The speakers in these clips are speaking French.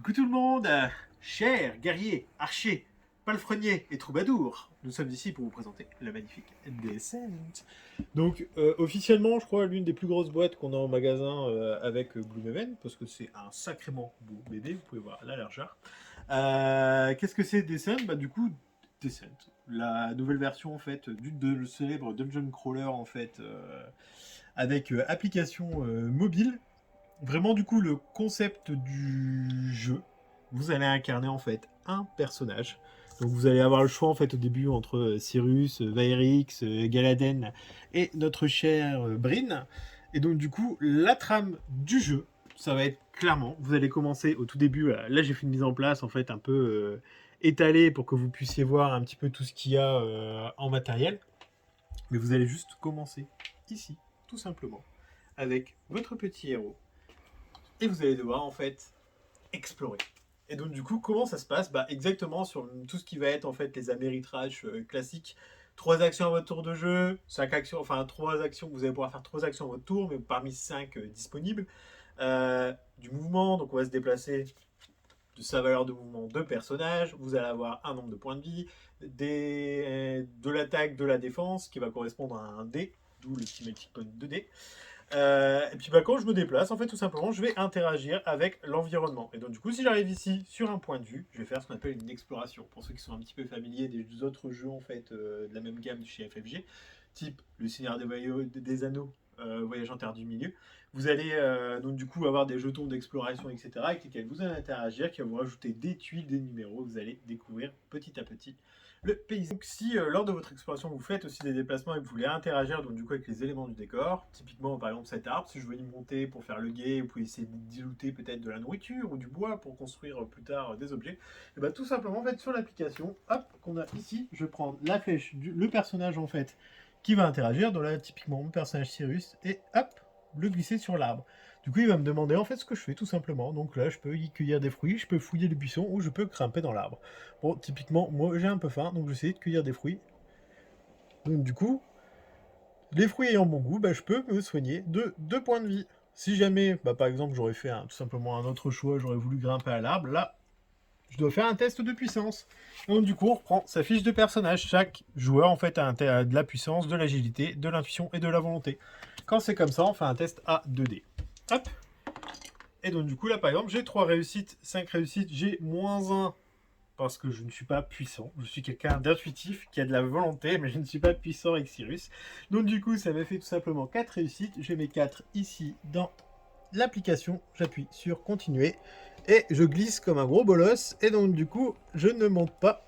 Coucou tout le monde, chers guerriers, archers, palefreniers et troubadours. Nous sommes ici pour vous présenter la magnifique Descent. Donc officiellement, je crois l'une des plus grosses boîtes qu'on a en magasin avec Gloomhaven, parce que c'est un sacrément beau bébé. Vous pouvez voir la largeur. Qu'est-ce que c'est Descent? Bah du coup Descent, la nouvelle version en fait le célèbre dungeon crawler en fait avec application mobile. Vraiment, du coup, le concept du jeu, vous allez incarner en fait un personnage. Donc vous allez avoir le choix en fait au début entre Cyrus, Vaerix, Galaden et notre cher Bryn. Et donc du coup, la trame du jeu, ça va être clairement, vous allez commencer au tout début, là j'ai fait une mise en place en fait un peu étalée pour que vous puissiez voir un petit peu tout ce qu'il y a en matériel. Mais vous allez juste commencer ici, tout simplement, avec votre petit héros et vous allez devoir en fait explorer. Et donc du coup, comment ça se passe? Bah exactement sur tout ce qui va être en fait les améritrages classiques. 3 actions à votre tour de jeu, 5 actions, enfin 3 actions, vous allez pouvoir faire 3 actions à votre tour, mais parmi 5 disponibles. Du mouvement, donc on va se déplacer de sa valeur de mouvement de personnage, vous allez avoir un nombre de points de vie, de l'attaque, de la défense, qui va correspondre à un dé, d'où le Thematic Point 2D. Et puis bah, quand je me déplace, en fait, tout simplement, je vais interagir avec l'environnement. Et donc, du coup, si j'arrive ici sur un point de vue, je vais faire ce qu'on appelle une exploration. Pour ceux qui sont un petit peu familiers des autres jeux en fait de la même gamme chez FFG, type Le Seigneur des Anneaux, Voyage en Terre du Milieu, vous allez donc du coup avoir des jetons d'exploration, etc., avec lesquels vous allez interagir, qui vont vous rajouter des tuiles, des numéros. Vous allez découvrir petit à petit le paysage. Donc si lors de votre exploration vous faites aussi des déplacements et que vous voulez interagir donc du coup avec les éléments du décor, typiquement par exemple cet arbre, si je veux y monter pour faire le guet, vous pouvez essayer d'y looter peut-être de la nourriture ou du bois pour construire plus tard des objets, et bah tout simplement en fait sur l'application, hop, qu'on a ici, je prends la flèche, le personnage en fait qui va interagir, donc là typiquement mon personnage Cyrus, et hop, le glisser sur l'arbre. Du coup, il va me demander en fait ce que je fais tout simplement. Donc là, je peux y cueillir des fruits, je peux fouiller les buissons ou je peux grimper dans l'arbre. Bon, typiquement, moi j'ai un peu faim, donc j'essaie de cueillir des fruits. Donc du coup, les fruits ayant bon goût, bah, je peux me soigner de 2 points de vie. Si jamais, bah, par exemple, j'aurais fait tout simplement un autre choix, j'aurais voulu grimper à l'arbre, là, je dois faire un test de puissance. Donc du coup, on reprend sa fiche de personnage. Chaque joueur en fait a de la puissance, de l'agilité, de l'intuition et de la volonté. Quand c'est comme ça, on fait un test à 2D. Hop. Et donc du coup, là par exemple, j'ai 3 réussites, 5 réussites, j'ai -1 parce que je ne suis pas puissant. Je suis quelqu'un d'intuitif qui a de la volonté, mais je ne suis pas puissant avec Cyrus. Donc du coup, ça m'a fait tout simplement 4 réussites. Je mets 4 ici dans l'application. J'appuie sur continuer et je glisse comme un gros bolos. Et donc du coup, je ne monte pas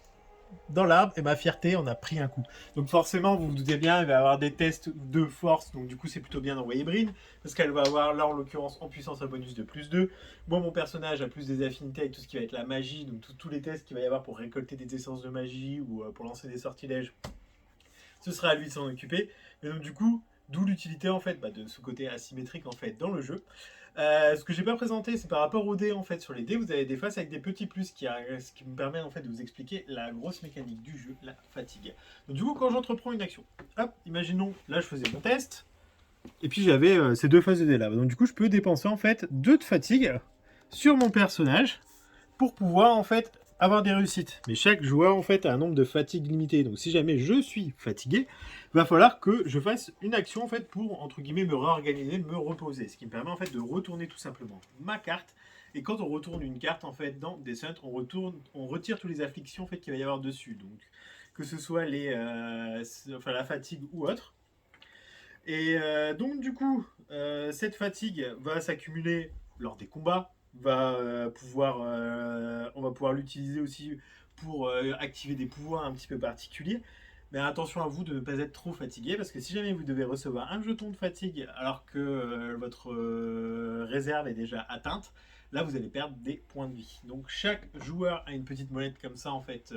dans l'arbre et ma fierté en a pris un coup. Donc forcément, vous vous doutez bien, il va y avoir des tests de force. Donc du coup, c'est plutôt bien d'envoyer Bryn parce qu'elle va avoir là en l'occurrence en puissance un bonus de +2. Moi, mon personnage a plus des affinités avec tout ce qui va être la magie, donc tous les tests qu'il va y avoir pour récolter des essences de magie ou pour lancer des sortilèges. Ce sera à lui de s'en occuper. Et donc du coup, d'où l'utilité en fait de ce côté asymétrique en fait dans le jeu. Ce que j'ai pas présenté, c'est par rapport aux dés en fait. Sur les dés, vous avez des faces avec des petits plus ce qui me permet en fait de vous expliquer la grosse mécanique du jeu, la fatigue. Donc du coup, quand j'entreprends une action, hop, imaginons, là je faisais mon test, et puis j'avais ces 2 phases de dés là. Donc du coup, je peux dépenser en fait 2 de fatigue sur mon personnage pour pouvoir en fait avoir des réussites. Mais chaque joueur en fait a un nombre de fatigues limité. Donc si jamais je suis fatigué, il va falloir que je fasse une action en fait pour entre guillemets me réorganiser, me reposer. Ce qui me permet en fait de retourner tout simplement ma carte. Et quand on retourne une carte en fait dans Descent, on retire tous les afflictions en fait qu'il va y avoir dessus. Donc que ce soit la fatigue ou autre. Et donc du coup, cette fatigue va s'accumuler lors des combats, on va pouvoir l'utiliser aussi pour activer des pouvoirs un petit peu particuliers. Mais attention à vous de ne pas être trop fatigué, parce que si jamais vous devez recevoir un jeton de fatigue alors que votre réserve est déjà atteinte, là vous allez perdre des points de vie. Donc chaque joueur a une petite molette comme ça en fait,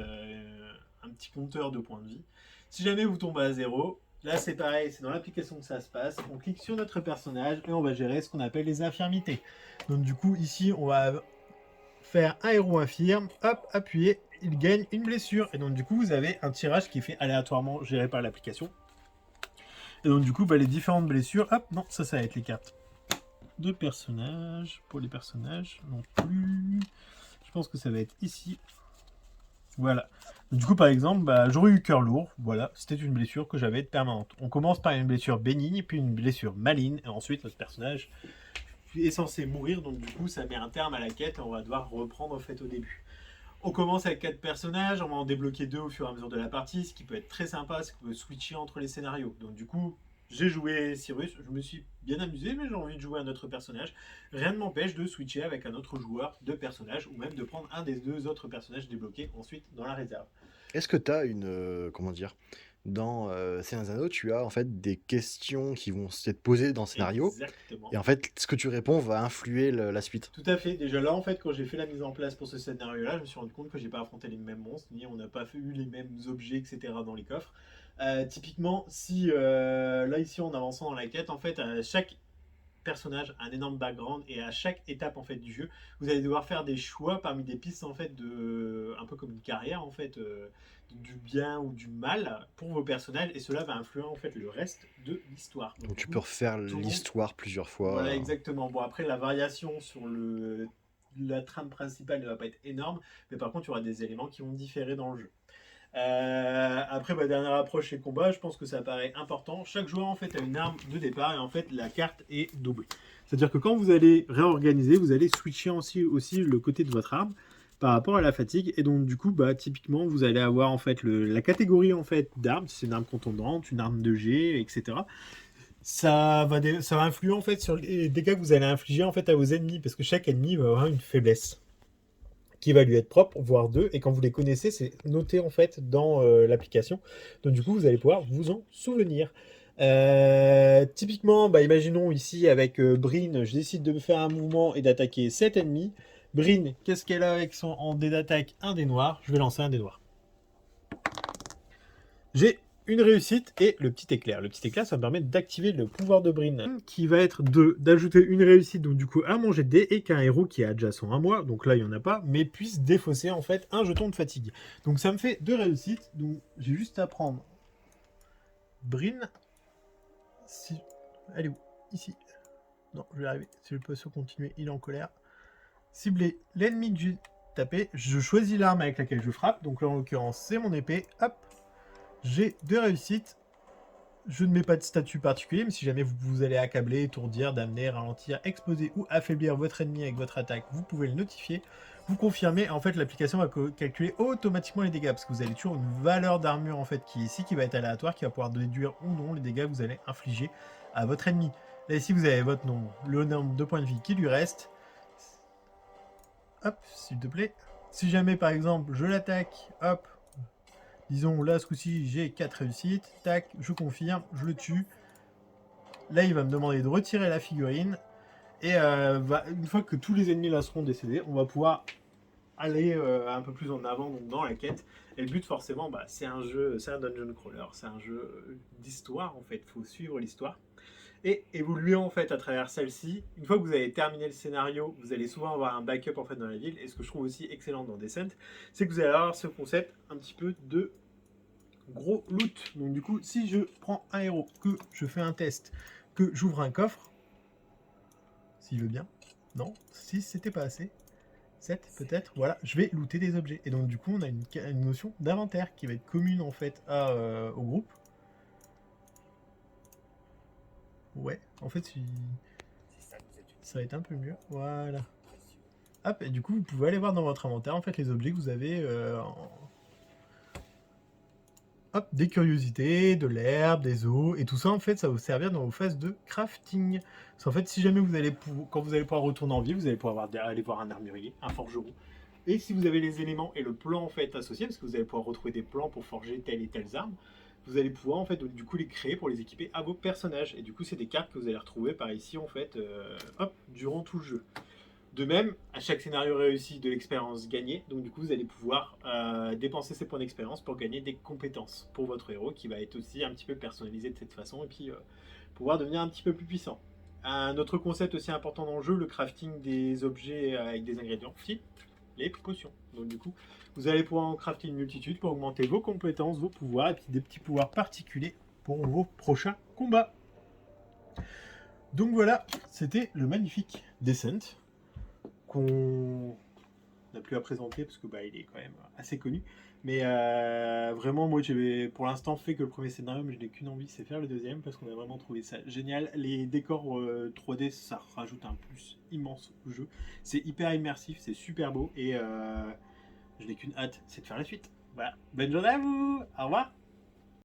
un petit compteur de points de vie. Si jamais vous tombez à 0, là c'est pareil, c'est dans l'application que ça se passe. On clique sur notre personnage et on va gérer ce qu'on appelle les infirmités. Donc du coup ici on va faire un héros infirme, hop, appuyer, il gagne une blessure. Et donc du coup vous avez un tirage qui est fait aléatoirement géré par l'application. Et donc du coup les différentes blessures, hop, non, ça va être les cartes de personnages, pour les personnages non plus. Je pense que ça va être ici. Voilà. Du coup, par exemple, j'aurais eu cœur lourd. Voilà, c'était une blessure que j'avais permanente. On commence par une blessure bénigne, puis une blessure maligne, et ensuite notre personnage est censé mourir. Donc du coup, ça met un terme à la quête. Et on va devoir reprendre en fait au début. On commence avec 4 personnages, on va en débloquer 2 au fur et à mesure de la partie, ce qui peut être très sympa, c'est qu'on peut switcher entre les scénarios. Donc du coup, j'ai joué Cyrus, je me suis bien amusé, mais j'ai envie de jouer un autre personnage. Rien ne m'empêche de switcher avec un autre joueur de personnage, ou même de prendre un des 2 autres personnages débloqués ensuite dans la réserve. Est-ce que tu as une, comment dire? Dans, Seigneur des Anneaux, tu as en fait des questions qui vont s'être posées dans le scénario Exactement. et en fait, ce que tu réponds va influer la suite? Tout à fait. Déjà là, en fait, quand j'ai fait la mise en place pour ce scénario-là, je me suis rendu compte que j'ai pas affronté les mêmes monstres, ni on n'a pas eu les mêmes objets, etc. dans les coffres. Typiquement, si là ici en avançant dans la quête, en fait, chaque personnage a un énorme background et à chaque étape en fait du jeu, vous allez devoir faire des choix parmi des pistes en fait de un peu comme une carrière en fait du bien ou du mal pour vos personnages et cela va influer en fait le reste de l'histoire. Donc Donc du tu peux coup, refaire tout le monde l'histoire plusieurs voilà, fois. exactement. Bon, après, la variation sur la trame principale ne va pas être énorme, mais par contre, il y aura des éléments qui vont différer dans le jeu. Après, ma dernière approche et combat, je pense que ça paraît important. Chaque joueur, en fait, a une arme de départ et en fait, la carte est doublée. C'est-à-dire que quand vous allez réorganiser, vous allez switcher aussi le côté de votre arme par rapport à la fatigue. Et donc, du coup, typiquement, vous allez avoir en fait la catégorie en fait d'armes, si c'est une arme contondante, une arme de jet, etc. Ça va influer en fait sur les dégâts que vous allez infliger en fait à vos ennemis parce que chaque ennemi va avoir une faiblesse qui va lui être propre, voire deux, et quand vous les connaissez, c'est noté en fait dans l'application. Donc du coup, vous allez pouvoir vous en souvenir. Typiquement, imaginons ici avec Brin, je décide de me faire un mouvement et d'attaquer cet ennemi. Brin, qu'est-ce qu'elle a avec son en dé d'attaque? Un dé noir. Je vais lancer un dé noir. J'ai une réussite et le petit éclair. Le petit éclair, ça me permet d'activer le pouvoir de Brin, qui va être d'ajouter une réussite, donc du coup à mon jet de dés, et qu'un héros qui est adjacent à moi, donc là il n'y en a pas, mais puisse défausser en fait un jeton de fatigue. Donc ça me fait 2 réussites, donc j'ai juste à prendre Brin. Si... Elle est où? Ici. Non, je vais arriver. Si je peux se continuer, il est en colère. Cibler l'ennemi que j'ai tapé. Je choisis l'arme avec laquelle je frappe, donc là en l'occurrence c'est mon épée. Hop, j'ai 2 réussites. Je ne mets pas de statut particulier, mais si jamais vous allez accabler, étourdir, damner, ralentir, exposer ou affaiblir votre ennemi avec votre attaque, vous pouvez le notifier. Vous confirmez, en fait l'application va calculer automatiquement les dégâts, parce que vous avez toujours une valeur d'armure en fait qui est ici, qui va être aléatoire, qui va pouvoir déduire ou non les dégâts que vous allez infliger à votre ennemi. Là ici vous avez votre nom, le nombre de points de vie qui lui reste. Hop, s'il te plaît. Si jamais par exemple je l'attaque, hop, disons là ce coup-ci j'ai 4 réussites, tac, je confirme, je le tue. Là il va me demander de retirer la figurine. Et une fois que tous les ennemis là seront décédés, on va pouvoir aller un peu plus en avant donc dans la quête. Et le but forcément, c'est un jeu, c'est un dungeon crawler, c'est un jeu d'histoire en fait. Il faut suivre l'histoire et évoluer en fait à travers celle-ci. Une fois que vous avez terminé le scénario, vous allez souvent avoir un backup en fait dans la ville. Et ce que je trouve aussi excellent dans Descent, c'est que vous allez avoir ce concept un petit peu de gros loot. Donc du coup, si je prends un héros, que je fais un test, que j'ouvre un coffre, s'il veut bien. Non, 6 c'était pas assez. 7 peut-être, voilà, je vais looter des objets. Et donc du coup on a une notion d'inventaire qui va être commune en fait au groupe. Ouais, en fait ça va être un peu mieux. Voilà. Hop, et du coup vous pouvez aller voir dans votre inventaire en fait les objets que vous avez hop, des curiosités, de l'herbe, des os, et tout ça en fait ça va vous servir dans vos phases de crafting. Parce qu'en fait si jamais vous allez quand vous allez pouvoir retourner en ville, vous allez pouvoir aller voir un armurier, un forgeron. Et si vous avez les éléments et le plan en fait associé, parce que vous allez pouvoir retrouver des plans pour forger telles et telles armes, vous allez pouvoir en fait du coup les créer pour les équiper à vos personnages. Et du coup c'est des cartes que vous allez retrouver par ici en fait, hop, durant tout le jeu. De même, à chaque scénario réussi, de l'expérience gagnée. Donc du coup, vous allez pouvoir dépenser ces points d'expérience pour gagner des compétences pour votre héros, qui va être aussi un petit peu personnalisé de cette façon, et puis pouvoir devenir un petit peu plus puissant. Un autre concept aussi important dans le jeu, le crafting des objets avec des ingrédients, type les potions. Donc du coup, vous allez pouvoir en crafter une multitude pour augmenter vos compétences, vos pouvoirs, et puis des petits pouvoirs particuliers pour vos prochains combats. Donc voilà, c'était le magnifique Descent qu'on On n'a plus à présenter parce que bah, il est quand même assez connu. Mais vraiment, moi, j'avais pour l'instant fait que le premier scénario, mais je n'ai qu'une envie, c'est faire le deuxième parce qu'on a vraiment trouvé ça génial. Les décors 3D, ça rajoute un plus immense au jeu. C'est hyper immersif, c'est super beau et je n'ai qu'une hâte, c'est de faire la suite. Voilà. Bonne journée à vous. Au revoir.